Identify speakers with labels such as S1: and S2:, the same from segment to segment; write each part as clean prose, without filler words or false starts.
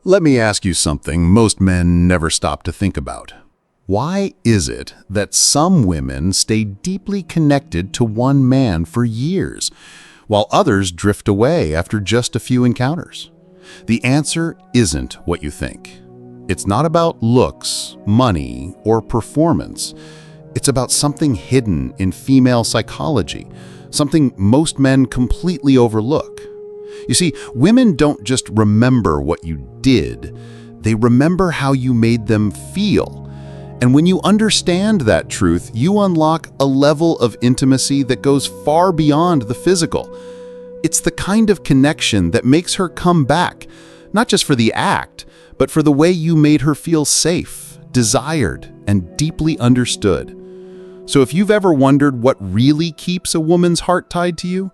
S1: Let me ask you something most men never stop to think about. Why is it that some women stay deeply connected to one man for years, while others drift away after just a few encounters? The answer isn't what you think. It's not about looks, money, or performance. It's about something hidden in female psychology, something most men completely overlook. You see, women don't just remember what you did, they remember how you made them feel. And when you understand that truth, you unlock a level of intimacy that goes far beyond the physical. It's the kind of connection that makes her come back, not just for the act, but for the way you made her feel safe, desired, and deeply understood. So if you've ever wondered what really keeps a woman's heart tied to you,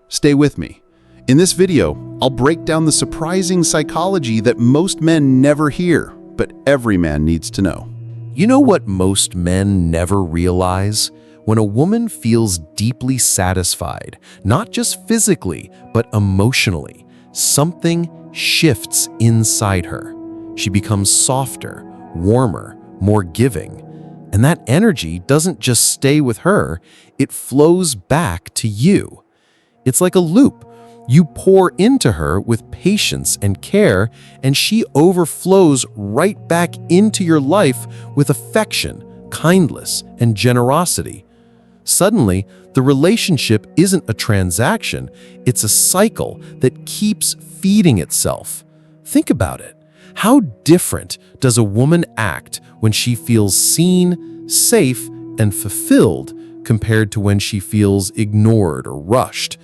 S1: stay with me. In this video, I'll break down the surprising psychology that most men never hear, but every man needs to know.
S2: You know what most men never realize? When a woman feels deeply satisfied, not just physically, but emotionally, something shifts inside her. She becomes softer, warmer, more giving. And that energy doesn't just stay with her, it flows back to you. It's like a loop. You pour into her with patience and care, and she overflows right back into your life with affection, kindness, and generosity. Suddenly, the relationship isn't a transaction, it's a cycle that keeps feeding itself. Think about it. How different does a woman act when she feels seen, safe, and fulfilled compared to when she feels ignored or rushed?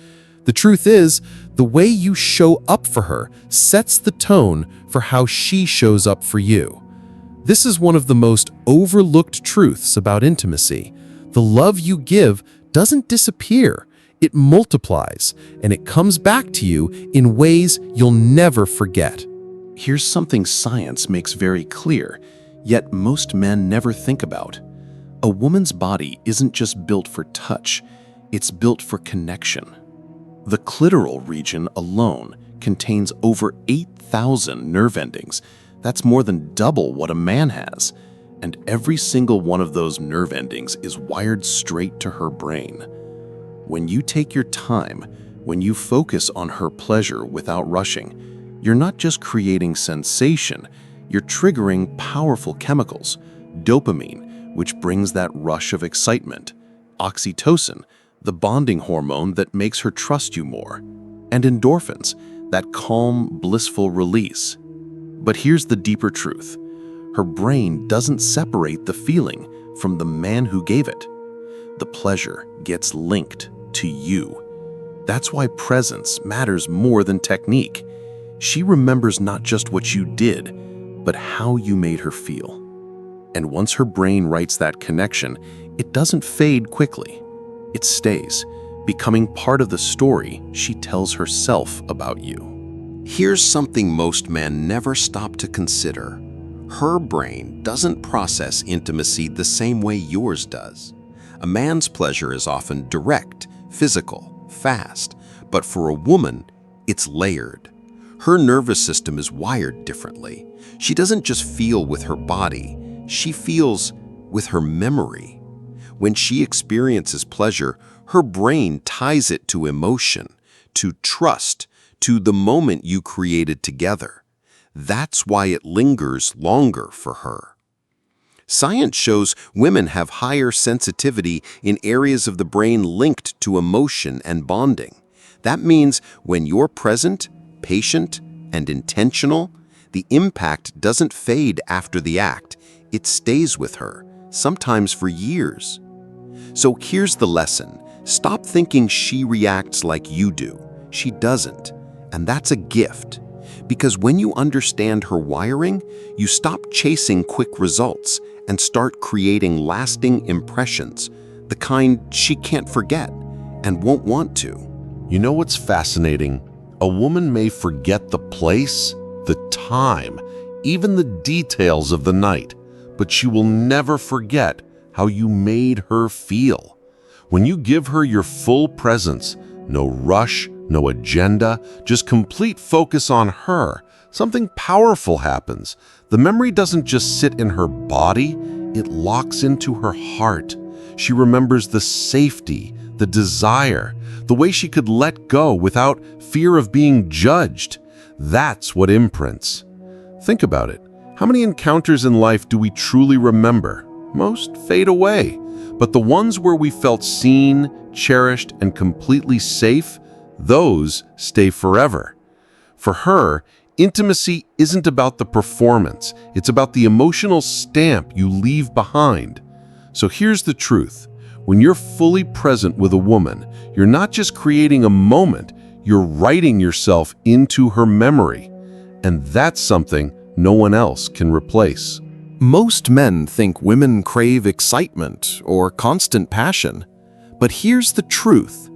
S2: The truth is, the way you show up for her sets the tone for how she shows up for you. This is one of the most overlooked truths about intimacy. The love you give doesn't disappear, it multiplies, and it comes back to you in ways you'll never forget.
S3: Here's something science makes very clear, yet most men never think about. A woman's body isn't just built for touch, it's built for connection. The clitoral region alone contains over 8,000 nerve endings. That's more than double what a man has. And every single one of those nerve endings is wired straight to her brain. When you take your time, when you focus on her pleasure without rushing, you're not just creating sensation, you're triggering powerful chemicals. Dopamine, which brings that rush of excitement. Oxytocin, the bonding hormone that makes her trust you more. And endorphins, that calm, blissful release. But here's the deeper truth. Her brain doesn't separate the feeling from the man who gave it. The pleasure gets linked to you. That's why presence matters more than technique. She remembers not just what you did, but how you made her feel. And once her brain writes that connection, it doesn't fade quickly. It stays, becoming part of the story she tells herself about you.
S4: Here's something most men never stop to consider. Her brain doesn't process intimacy the same way yours does. A man's pleasure is often direct, physical, fast, but for a woman, it's layered. Her nervous system is wired differently. She doesn't just feel with her body, she feels with her memory. When she experiences pleasure, her brain ties it to emotion, to trust, to the moment you created together. That's why it lingers longer for her. Science shows women have higher sensitivity in areas of the brain linked to emotion and bonding. That means when you're present, patient, and intentional, the impact doesn't fade after the act. It stays with her, sometimes for years. So here's the lesson. Stop thinking she reacts like you do. She doesn't. And that's a gift. Because when you understand her wiring, you stop chasing quick results and start creating lasting impressions, the kind she can't forget and won't want to.
S5: You know what's fascinating? A woman may forget the place, the time, even the details of the night, but she will never forget how you made her feel. When you give her your full presence, no rush, no agenda, just complete focus on her, something powerful happens. The memory doesn't just sit in her body, it locks into her heart. She remembers the safety, the desire, the way she could let go without fear of being judged. That's what imprints. Think about it. How many encounters in life do we truly remember? Most fade away. But the ones where we felt seen, cherished, and completely safe, those stay forever. For her, intimacy isn't about the performance. It's about the emotional stamp you leave behind. So here's the truth. When you're fully present with a woman, you're not just creating a moment, you're writing yourself into her memory. And that's something no one else can replace.
S2: Most men think women crave excitement or constant passion. But here's the truth.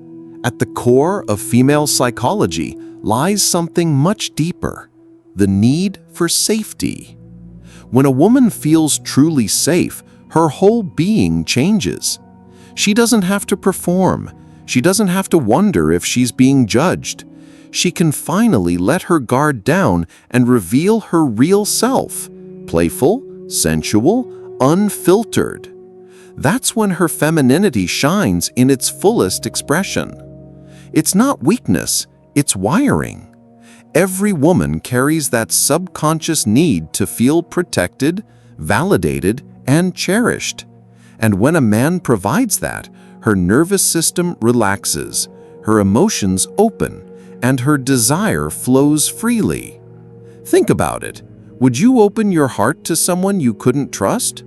S2: At the core of female psychology lies something much deeper: the need for safety. When a woman feels truly safe, her whole being changes. She doesn't have to perform. She doesn't have to wonder if she's being judged. She can finally let her guard down and reveal her real self: playful, sensual, unfiltered. That's when her femininity shines in its fullest expression. It's not weakness, it's wiring. Every woman carries that subconscious need to feel protected, validated, and cherished. And when a man provides that, her nervous system relaxes, her emotions open, and her desire flows freely. Think about it. Would you open your heart to someone you couldn't trust?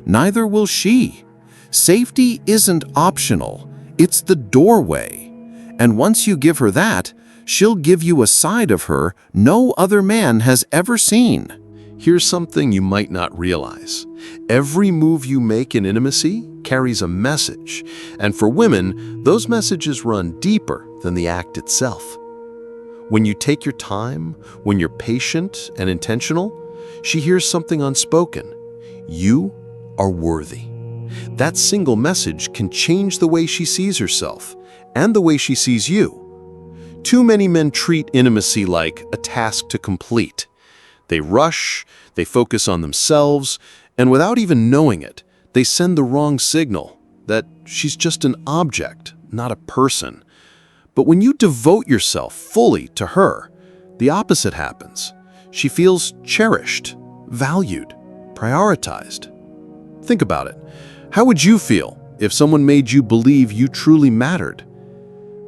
S2: Neither will she. Safety isn't optional, it's the doorway. And once you give her that, she'll give you a side of her no other man has ever seen.
S3: Here's something you might not realize. Every move you make in intimacy carries a message, and for women, those messages run deeper than the act itself. When you take your time, when you're patient and intentional, she hears something unspoken. You are worthy. That single message can change the way she sees herself and the way she sees you. Too many men treat intimacy like a task to complete. They rush, they focus on themselves, and without even knowing it, they send the wrong signal that she's just an object, not a person. But when you devote yourself fully to her, the opposite happens. She feels cherished, valued, prioritized. Think about it. How would you feel if someone made you believe you truly mattered?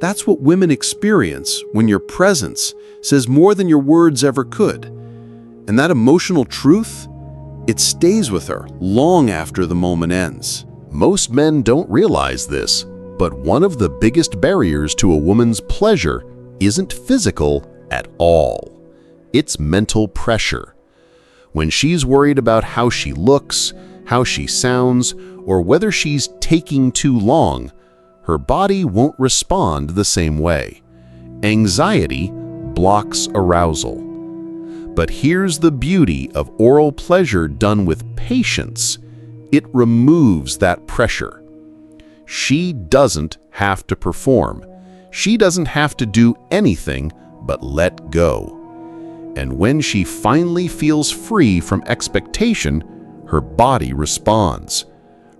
S3: That's what women experience when your presence says more than your words ever could. And that emotional truth, it stays with her long after the moment ends.
S1: Most men don't realize this, but one of the biggest barriers to a woman's pleasure isn't physical at all. It's mental pressure. When she's worried about how she looks, how she sounds, or whether she's taking too long, her body won't respond the same way. Anxiety blocks arousal. But here's the beauty of oral pleasure done with patience. It removes that pressure. She doesn't have to perform. She doesn't have to do anything but let go. And when she finally feels free from expectation, her body responds.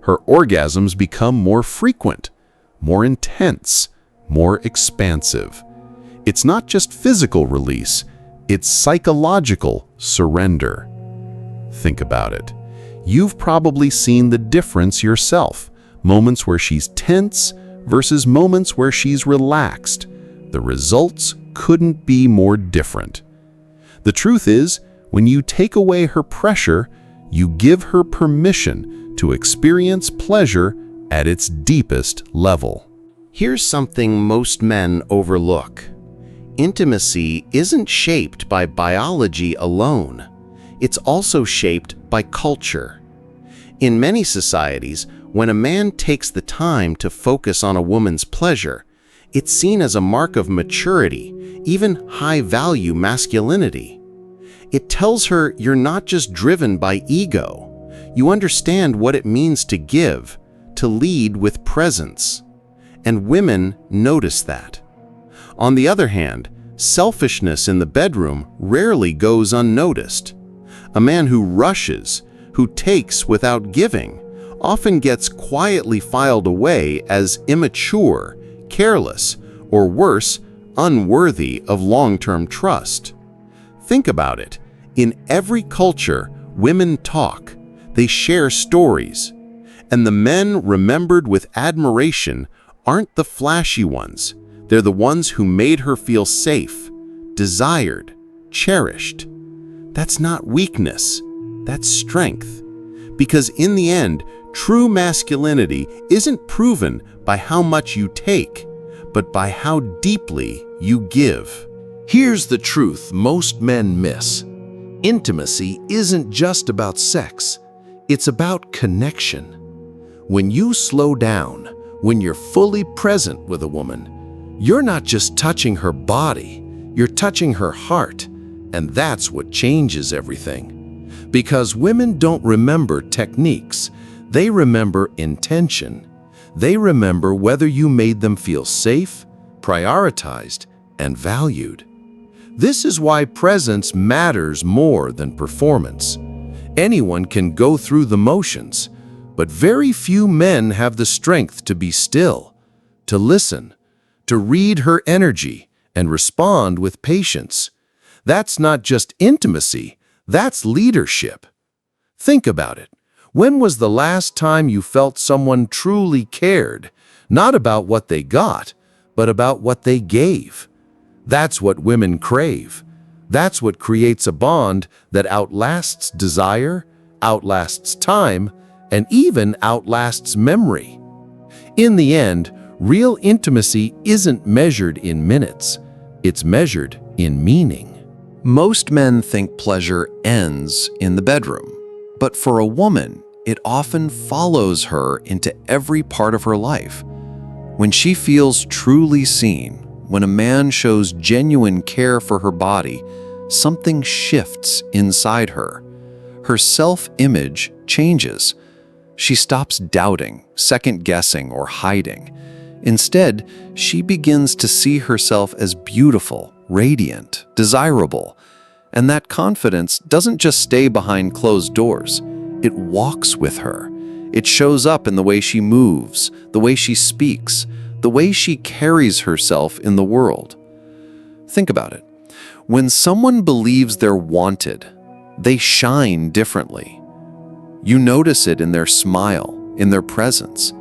S1: Her orgasms become more frequent, more intense, more expansive. It's not just physical release, it's psychological surrender. Think about it. You've probably seen the difference yourself. Moments where she's tense versus moments where she's relaxed. The results couldn't be more different. The truth is, when you take away her pressure, you give her permission to experience pleasure at its deepest level.
S6: Here's something most men overlook. Intimacy isn't shaped by biology alone. It's also shaped by culture. In many societies, when a man takes the time to focus on a woman's pleasure, it's seen as a mark of maturity, even high-value masculinity. It tells her you're not just driven by ego. You understand what it means to give, to lead with presence. And women notice that. On the other hand, Selfishness in the bedroom rarely goes unnoticed. A man who rushes, who takes without giving, often gets quietly filed away as immature, careless, or worse, unworthy of long-term trust. Think about it. In every culture, women talk. They share stories. And the men remembered with admiration aren't the flashy ones. They're the ones who made her feel safe, desired, cherished. That's not weakness. That's strength. Because in the end, true masculinity isn't proven by how much you take, but by how deeply you give.
S2: Here's the truth most men miss. Intimacy isn't just about sex. It's about connection. When you slow down, when you're fully present with a woman, you're not just touching her body, you're touching her heart, and that's what changes everything. Because women don't remember techniques, they remember intention. They remember whether you made them feel safe, prioritized, and valued. This is why presence matters more than performance. Anyone can go through the motions, but very few men have the strength to be still, to listen, to read her energy, and respond with patience. That's not just intimacy, that's leadership. Think about it. When was the last time you felt someone truly cared, not about what they got, but about what they gave? That's what women crave. That's what creates a bond that outlasts desire, outlasts time, and even outlasts memory. In the end, real intimacy isn't measured in minutes. It's measured in meaning.
S3: Most men think pleasure ends in the bedroom, but for a woman, it often follows her into every part of her life. When she feels truly seen, when a man shows genuine care for her body, something shifts inside her. Her self-image changes. She stops doubting, second-guessing, or hiding. Instead, she begins to see herself as beautiful, radiant, desirable. And that confidence doesn't just stay behind closed doors. It walks with her. It shows up in the way she moves, the way she speaks, the way she carries herself in the world. Think about it. When someone believes they're wanted, they shine differently. You notice it in their smile, in their presence.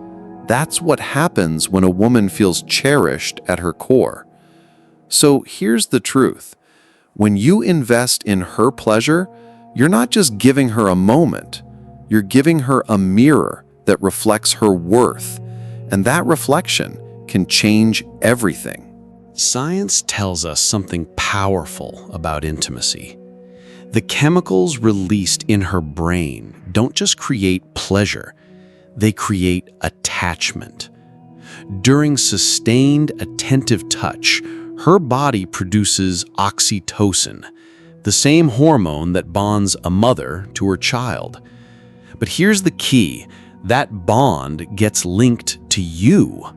S3: That's what happens when a woman feels cherished at her core. So here's the truth. When you invest in her pleasure, you're not just giving her a moment. You're giving her a mirror that reflects her worth. And that reflection can change everything.
S7: Science tells us something powerful about intimacy. The chemicals released in her brain don't just create pleasure, they create attachment. During sustained, attentive touch, her body produces oxytocin, the same hormone that bonds a mother to her child. But here's the key, that bond gets linked to you.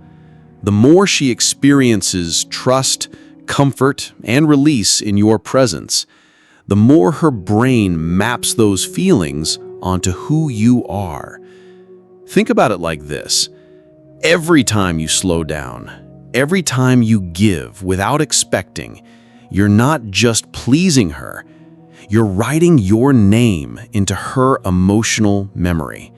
S7: The more she experiences trust, comfort, and release in your presence, the more her brain maps those feelings onto who you are. Think about it like this. Every time you slow down, every time you give without expecting, you're not just pleasing her, you're writing your name into her emotional memory.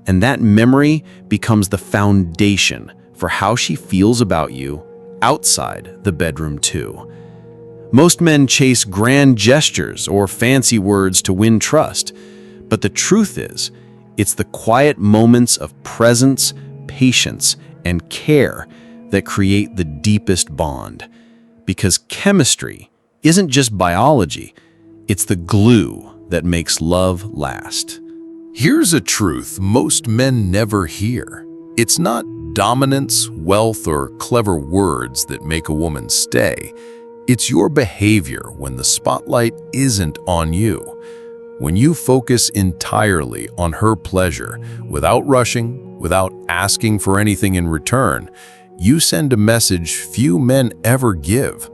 S7: And that memory becomes the foundation for how she feels about you outside the bedroom too. Most men chase grand gestures or fancy words to win trust, but the truth is, it's the quiet moments of presence, patience, and care that create the deepest bond. Because chemistry isn't just biology, it's the glue that makes love last.
S1: Here's a truth most men never hear. It's not dominance, wealth, or clever words that make a woman stay. It's your behavior when the spotlight isn't on you. When you focus entirely on her pleasure, without rushing, without asking for anything in return, you send a message few men ever give.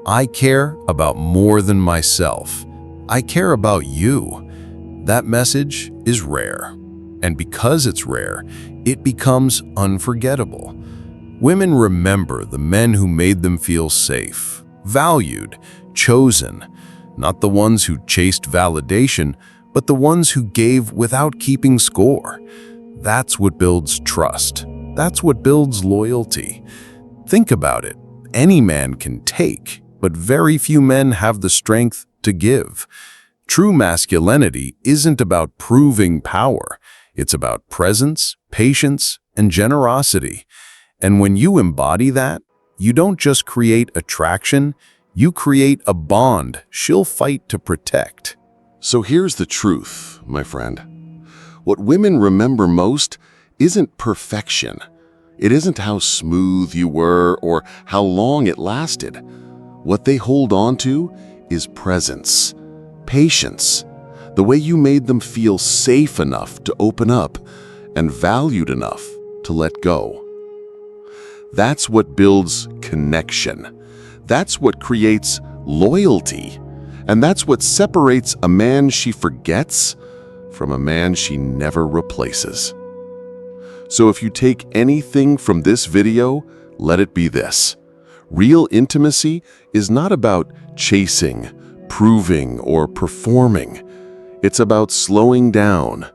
S2: I care about more than myself. I care about you. That message is rare. And because it's rare, it becomes unforgettable. Women remember the men who made them feel safe, valued, chosen, not the ones who chased validation, but the ones who gave without keeping score. That's what builds trust. That's what builds loyalty. Think about it. Any man can take, but very few men have the strength to give. True masculinity isn't about proving power. It's about presence, patience, and generosity. And when you embody that, you don't just create attraction, you create a bond she'll fight to protect.
S5: So here's the truth, my friend. What women remember most isn't perfection. It isn't how smooth you were or how long it lasted. What they hold on to is presence, patience, the way you made them feel safe enough to open up and valued enough to let go. That's what builds connection. That's what creates loyalty. And that's what separates a man she forgets from a man she never replaces. So if you take anything from this video, let it be this. Real intimacy is not about chasing, proving, or performing. It's about slowing down,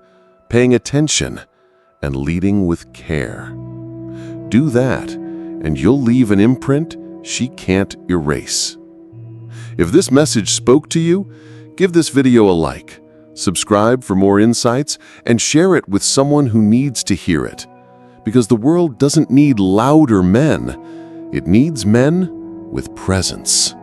S5: paying attention, and leading with care. Do that, and you'll leave an imprint she can't erase. If this message spoke to you, give this video a like, subscribe for more insights, and share it with someone who needs to hear it. Because the world doesn't need louder men, it needs men with presence.